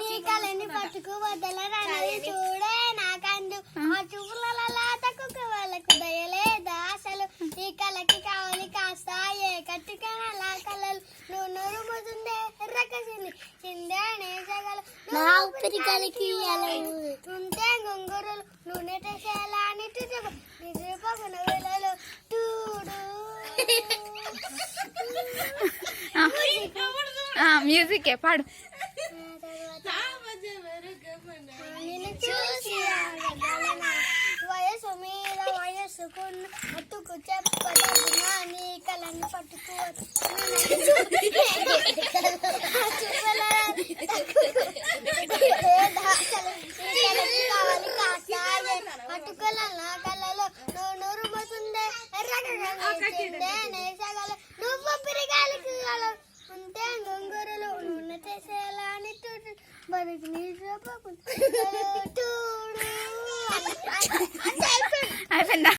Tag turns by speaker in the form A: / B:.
A: నీ కళని పట్టుకు వదలరాని చూడే నాకందు ఆ చూపుల తక్కువ వాళ్ళకు దయలేదా అసలు నీ కళకి కావాలి కాస్త ఏ కట్టుకనలా కళలు నువ్వు నురుముతుందే ఎర్రకసింది చిందే నేసగలు ఉంటే గుంగురులు నూనె టేసేలా అని నిజపగున వేళలు టూడు
B: మ్యూజిక్ పాడు.
A: నిన్ను చూసి వయసు మీద వయసుకున్న అతుకు చెప్పదన్నా నీ కళని పట్టుకు కావాలి కాసాగే అటుకలన్నా కళలో నువ్వు నురుముతుందే ఎర్రగండే నేసగల నువ్వు పిరిగాలికి ఉంటే గొంగురులు నూనె చేసేలా అని బతుకు నీ
B: అయిపోయిందా?